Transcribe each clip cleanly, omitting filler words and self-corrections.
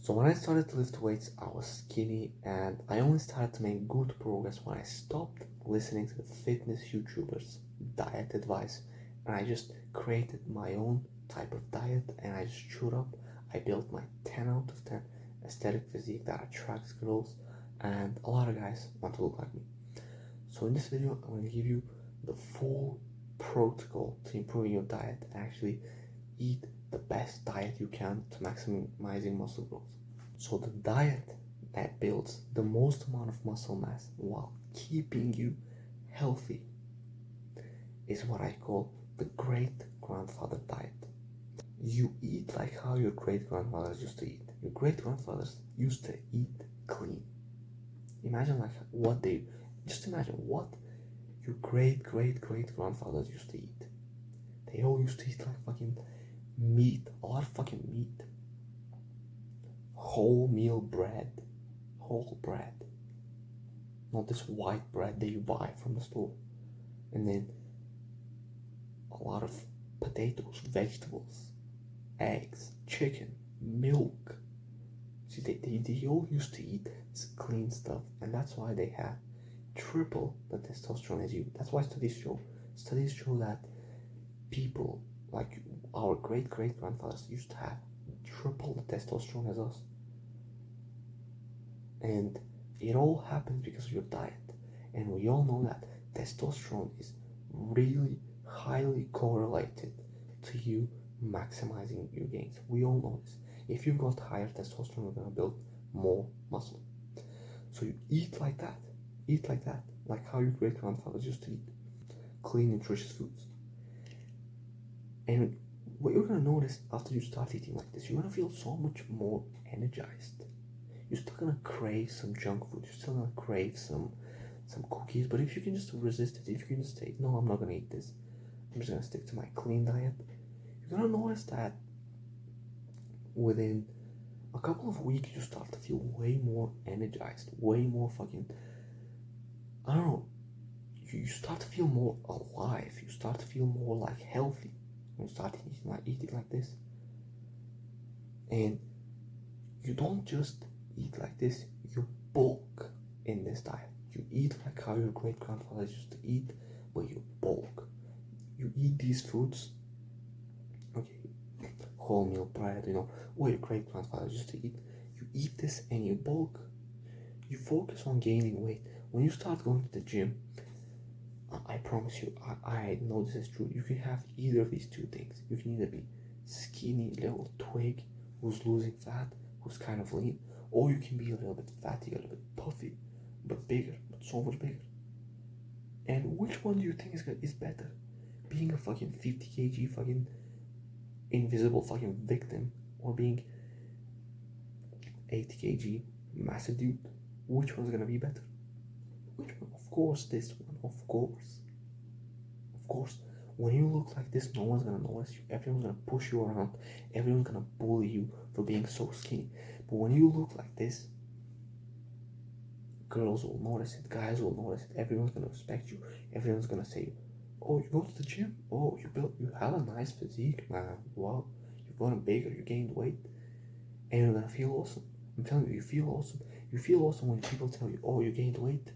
So when I started to lift weights, I was skinny, and I only started to make good progress when I stopped listening to the fitness YouTubers' diet advice, and I just created my own type of diet, and I just showed up. I built my 10 out of 10 aesthetic physique that attracts girls, and a lot of guys want to look like me. So in this video, I'm going to give you the full protocol to improving your diet and actually eat the best diet you can to maximizing muscle growth. So the diet that builds the most amount of muscle mass while keeping you healthy is what I call the great grandfather diet. You eat like how your great grandfathers used to eat. Your great grandfathers used to eat clean. Imagine just imagine what your great grandfathers used to eat. They all used to eat like fucking meat, a lot of fucking meat. Whole bread. Not this white bread that you buy from the store. And then a lot of potatoes, vegetables, eggs, chicken, milk. See, they all used to eat this clean stuff, and that's why they have triple the testosterone as you. That's why studies show that people like our great grandfathers used to have triple the testosterone as us. And it all happens because of your diet. And we all know that testosterone is really highly correlated to you maximizing your gains. We all know this. If you've got higher testosterone, you're gonna build more muscle. So you eat like that, like how your great grandfathers used to eat clean, nutritious foods. And what you're gonna notice after you start eating like this, you're gonna feel so much more energized. You're still gonna crave some junk food, you're still gonna crave some cookies, but if you can just resist it, if you can just say, no, I'm not gonna eat this, I'm just gonna stick to my clean diet, you're gonna notice that within a couple of weeks you start to feel way more energized, way more fucking, I don't know, you start to feel more alive, you start to feel more like healthy when you start eating like this. And you don't just eat like this, you bulk in this diet. You eat like how your great grandfathers used to eat, but you bulk. You eat these foods, okay, wholemeal bread, what your great grandfathers used to eat. You eat this and you bulk. You focus on gaining weight. When you start going to the gym, I promise you, I know this is true. You can have either of these two things. You can either be skinny little twig who's losing fat, who's kind of lean, or you can be a little bit fatty, a little bit puffy, but bigger, but so much bigger. And which one do you think is better? Being a fucking 50 kg fucking invisible fucking victim, or being 80 kg massive dude? Which one's gonna be better? Which one? Of course, this one. Of course. When you look like this, no one's gonna notice you. Everyone's gonna push you around. Everyone's gonna bully you for being so skinny. But when you look like this, girls will notice it, guys will notice it. Everyone's gonna respect you. Everyone's gonna say, "Oh, you go to the gym? Oh, you have a nice physique, man. Wow, you've gotten bigger. You gained weight, and you're gonna feel awesome." I'm telling you, you feel awesome. You feel awesome when people tell you, "Oh, you gained weight."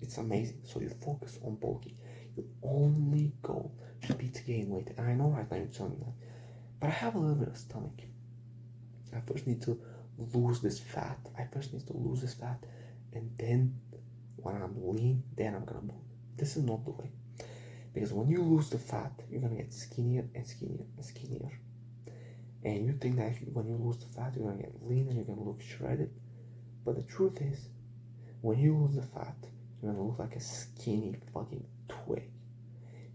It's amazing. So you focus on bulking. Your only goal should be to gain weight. And I know right now you're telling me that, but I have a little bit of stomach. I first need to lose this fat. And then when I'm lean, then I'm gonna bulk. This is not the way. Because when you lose the fat, you're gonna get skinnier and skinnier and skinnier. And you think that when you lose the fat, you're gonna get lean and you're gonna look shredded. But the truth is, when you lose the fat, you're gonna look like a skinny fucking twig.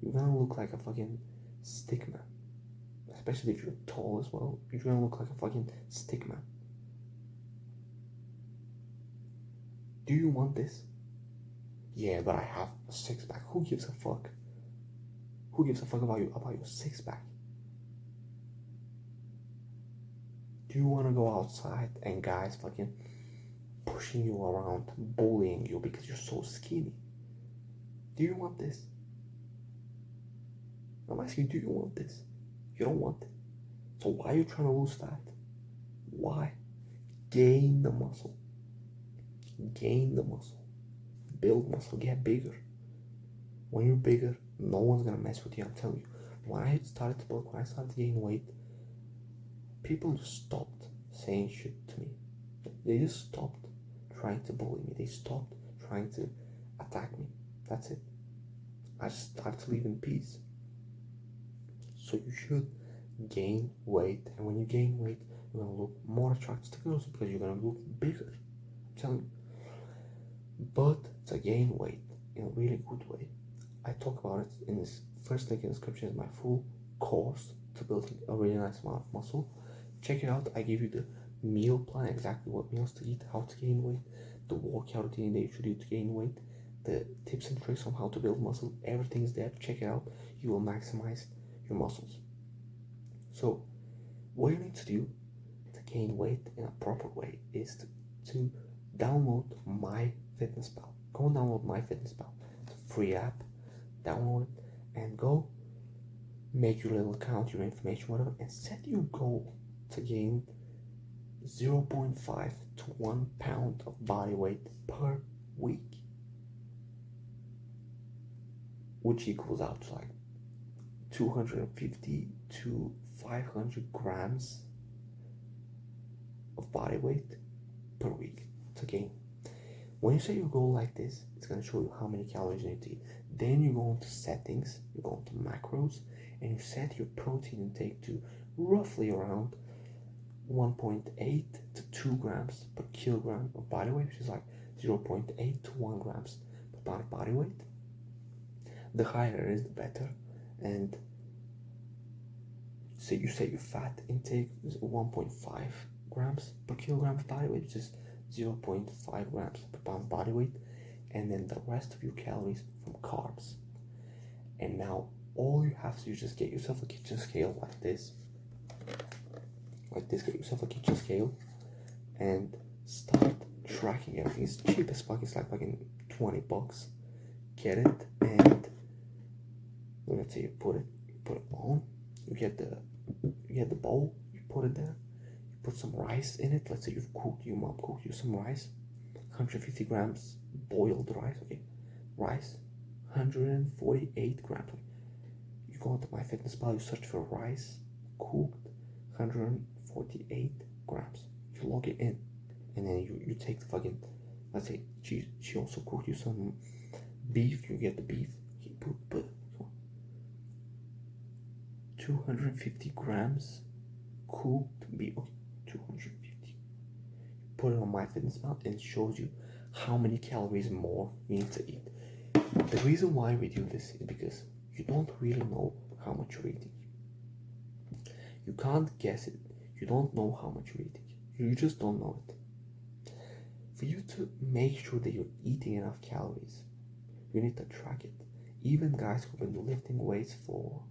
You're gonna look like a fucking stick man. Especially if you're tall as well, you're gonna look like a fucking stick man. Do you want this? Yeah, but I have a six pack. Who gives a fuck? Who gives a fuck about your six pack? Do you wanna go outside and guys fucking pushing you around, bullying you because you're so skinny? Do you want this? I'm asking, do you want this? You don't want it. So why are you trying to lose fat? Why? Gain the muscle. Gain the muscle. Build muscle. Get bigger. When you're bigger, no one's gonna mess with you. I'm telling you. When I started to bulk, when I started to gain weight, people just stopped saying shit to me. They just stopped trying to bully me. They stopped trying to attack me. That's it. I just started to live in peace. So you should gain weight, and when you gain weight, you're gonna look more attractive to girls because you're gonna look bigger. I'm telling you. But to gain weight in a really good way, I talk about it in this first link in the description is my full course to building a really nice amount of muscle. Check it out. I give you the meal plan, exactly what meals to eat, how to gain weight, the workout routine that you should do to gain weight, the tips and tricks on how to build muscle. Everything's there. Check it out. You will maximize your muscles. So what you need to do to gain weight in a proper way is to download MyFitnessPal. Go and download MyFitnessPal. It's a free app. Download it and go make your little account, your information, whatever, and set your goal to gain 0.5 to 1 pound of body weight per week, which equals out to like 250 to 500 grams of body weight per week to gain. When you set your goal like this, it's going to show you how many calories you need to eat. Then you go into settings, you go into macros, and you set your protein intake to roughly around 1.8 to 2 grams per kilogram of body weight, which is like 0.8 to 1 grams per pound of body weight. The higher it is, the better. And so you set your fat intake is 1.5 grams per kilogram of body weight, which is 0.5 grams per pound of body weight, and then the rest of your calories from carbs. And now all you have to do is just get yourself a kitchen scale like this, get yourself a kitchen scale and start tracking everything. It's cheap as fuck. It's like fucking $20. Get it, and let's say you put it on. You get the bowl. You put it there. You put some rice in it. Let's say your mom cooked you some rice. 150 grams boiled rice. Okay, rice. 148 grams. You go into MyFitnessPal. You search for rice cooked 148 grams. You log it in, and then you take the fucking, let's say she also cooked you some beef. You get the beef. You put 250 grams cooked beef. Okay, 250. Put it on MyFitnessPal, and it shows you how many calories more you need to eat. The reason why we do this is because you don't really know how much you're eating. You can't guess it. You don't know how much you're eating. You just don't know it. For you to make sure that you're eating enough calories, you need to track it. Even guys who've been lifting weights for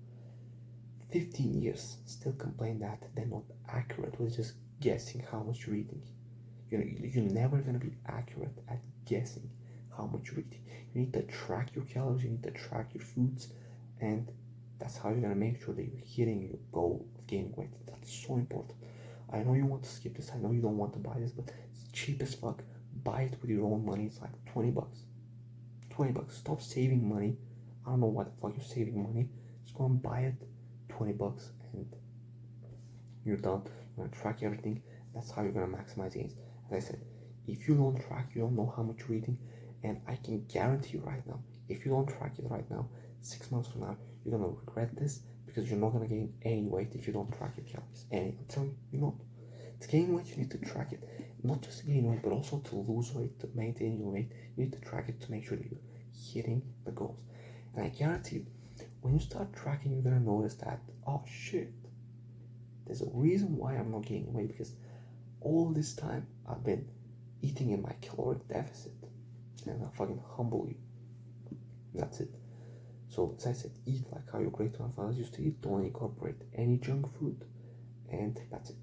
15 years still complain that they're not accurate with just guessing how much you're eating. You're never going to be accurate at guessing how much you're eating. You need to track your calories, you need to track your foods, and that's how you're going to make sure that you're hitting your goal of gaining weight. That's so important. I know you want to skip this, I know you don't want to buy this, but it's cheap as fuck. Buy it with your own money. It's like $20. $20. Stop saving money. I don't know why the fuck you're saving money. Just go and buy it. $20, and you're done. You're gonna track everything. That's how you're gonna maximize gains. As I said, if you don't track, you don't know how much you're eating, and I can guarantee you right now, if you don't track it right now, 6 months from now, you're gonna regret this, because you're not gonna gain any weight if you don't track your calories. And I'm telling you, you're not. To gain weight, you need to track it. Not just to gain weight, but also to lose weight, to maintain your weight. You need to track it to make sure that you're hitting the goals. And I guarantee you, when you start tracking, you're gonna notice that, oh shit, there's a reason why I'm not gaining weight, because all this time I've been eating in my caloric deficit. And I'll fucking humble you. That's it. So as I said, eat like how your great grandfathers used to eat. Don't incorporate any junk food, and that's it.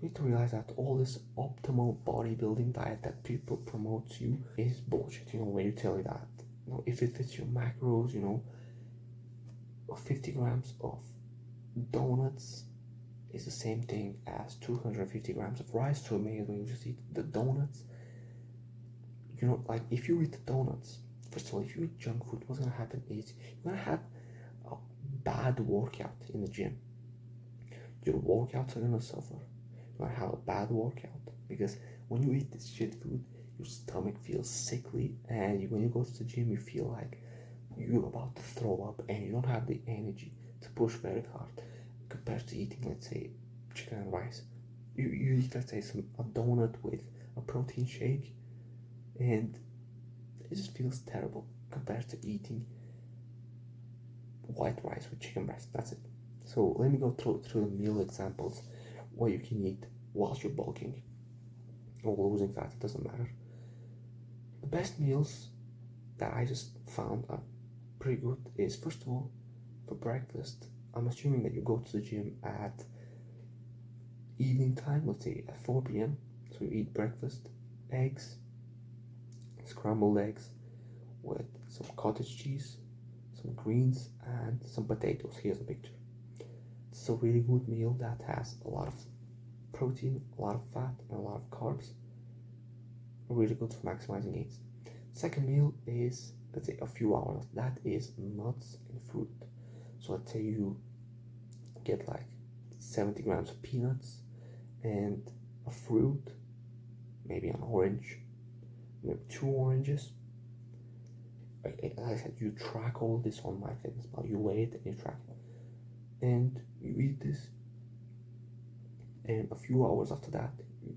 You need to realize that all this optimal bodybuilding diet that people promote to you is bullshit. When you tell you that, if it fits your macros, 50 grams of donuts is the same thing as 250 grams of rice. So maybe when you just eat the donuts, you know, like if you eat the donuts, first of all, if you eat junk food, what's gonna happen is you're gonna have a bad workout in the gym. Your workouts are gonna suffer. You're gonna have a bad workout because when you eat this shit food, your stomach feels sickly, and when you go to the gym, you feel like you're about to throw up, and you don't have the energy to push very hard compared to eating, let's say, chicken and rice. You eat, let's say, a donut with a protein shake, and it just feels terrible compared to eating white rice with chicken breast. That's it. So let me go through the meal examples what you can eat whilst you're bulking or losing fat. It doesn't matter. The best meals that I just found are pretty good is, first of all, for breakfast. I'm assuming that you go to the gym at evening time, let's say at 4 p.m. So you eat breakfast, eggs, scrambled eggs with some cottage cheese, some greens, and some potatoes. Here's a picture. It's a really good meal that has a lot of protein, a lot of fat, and a lot of carbs. Really good for maximizing gains. Second meal is, let's say, a few hours. That is nuts and fruit. So let's say you get like 70 grams of peanuts and a fruit, maybe an orange, maybe 2 oranges. Like I said, you track all this on MyFitnessPal. You weigh it and you track it, and you eat this. And a few hours after that,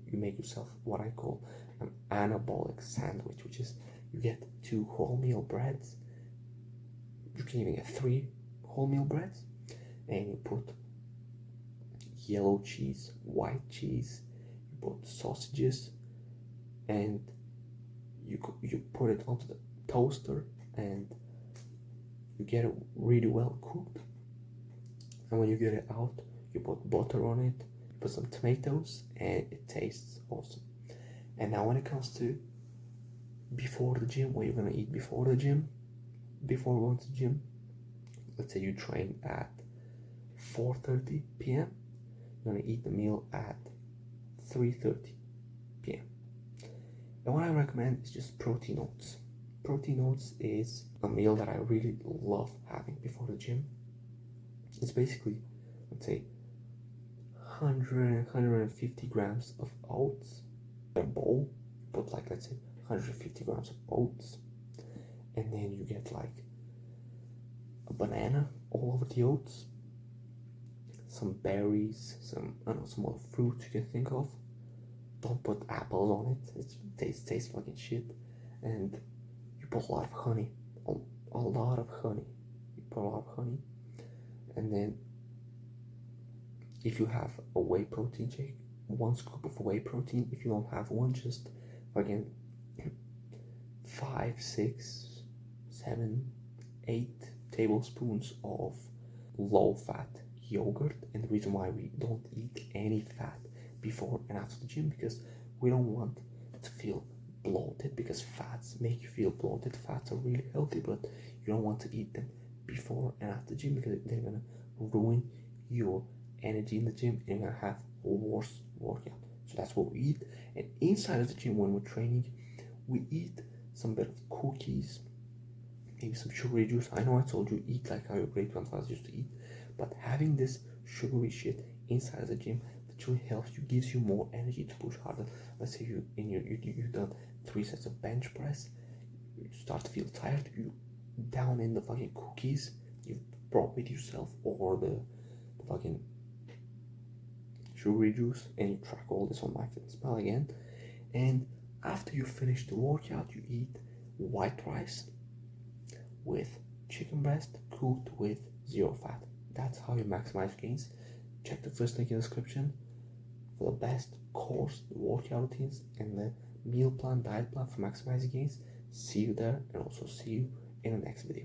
you make yourself what I call an anabolic sandwich, which is you get 2 wholemeal breads. You can even get 3 wholemeal breads, and you put yellow cheese, white cheese, you put sausages, and you put it onto the toaster, and you get it really well cooked. And when you get it out, you put butter on it, you put some tomatoes, and it tastes awesome. And now when it comes to before the gym, what you're gonna eat before the gym, before going to the gym, let's say you train at 4:30 p.m. You're gonna eat the meal at 3:30 p.m. And what I recommend is just protein oats. Protein oats is a meal that I really love having before the gym. It's basically, let's say, 150 grams of oats in a bowl. Put like, let's say, 150 grams of oats, and then you get like a banana all over the oats, some berries, some some other fruits you can think of. Don't put apples on it. It tastes fucking shit. And you put a lot of honey. A lot of honey. You put a lot of honey. And then if you have a whey protein shake, 1 scoop of whey protein. If you don't have one, just again 5, 6, 7, 8 tablespoons of low fat yogurt. And the reason why we don't eat any fat before and after the gym, because we don't want to feel bloated, because fats make you feel bloated. Fats are really healthy, but you don't want to eat them before and after the gym because they're gonna ruin your energy in the gym and you're gonna have a worse workout. So that's what we eat. And inside of the gym, when we're training, we eat some bit of cookies, maybe some sugary juice. I know I told you eat like how your great grandfathers used to eat, but having this sugary shit inside of the gym actually helps you, gives you more energy to push harder. Let's say you've done 3 sets of bench press, you start to feel tired, you down in the fucking cookies you've brought with yourself, or the fucking sugary juice, and you track all this on MyFitnessPal again. And after you finish the workout, you eat white rice with chicken breast cooked with 0 fat. That's how you maximize gains. Check the first link in the description for the best course, the workout routines, and the meal plan, diet plan for maximizing gains. See you there, and also see you in the next video.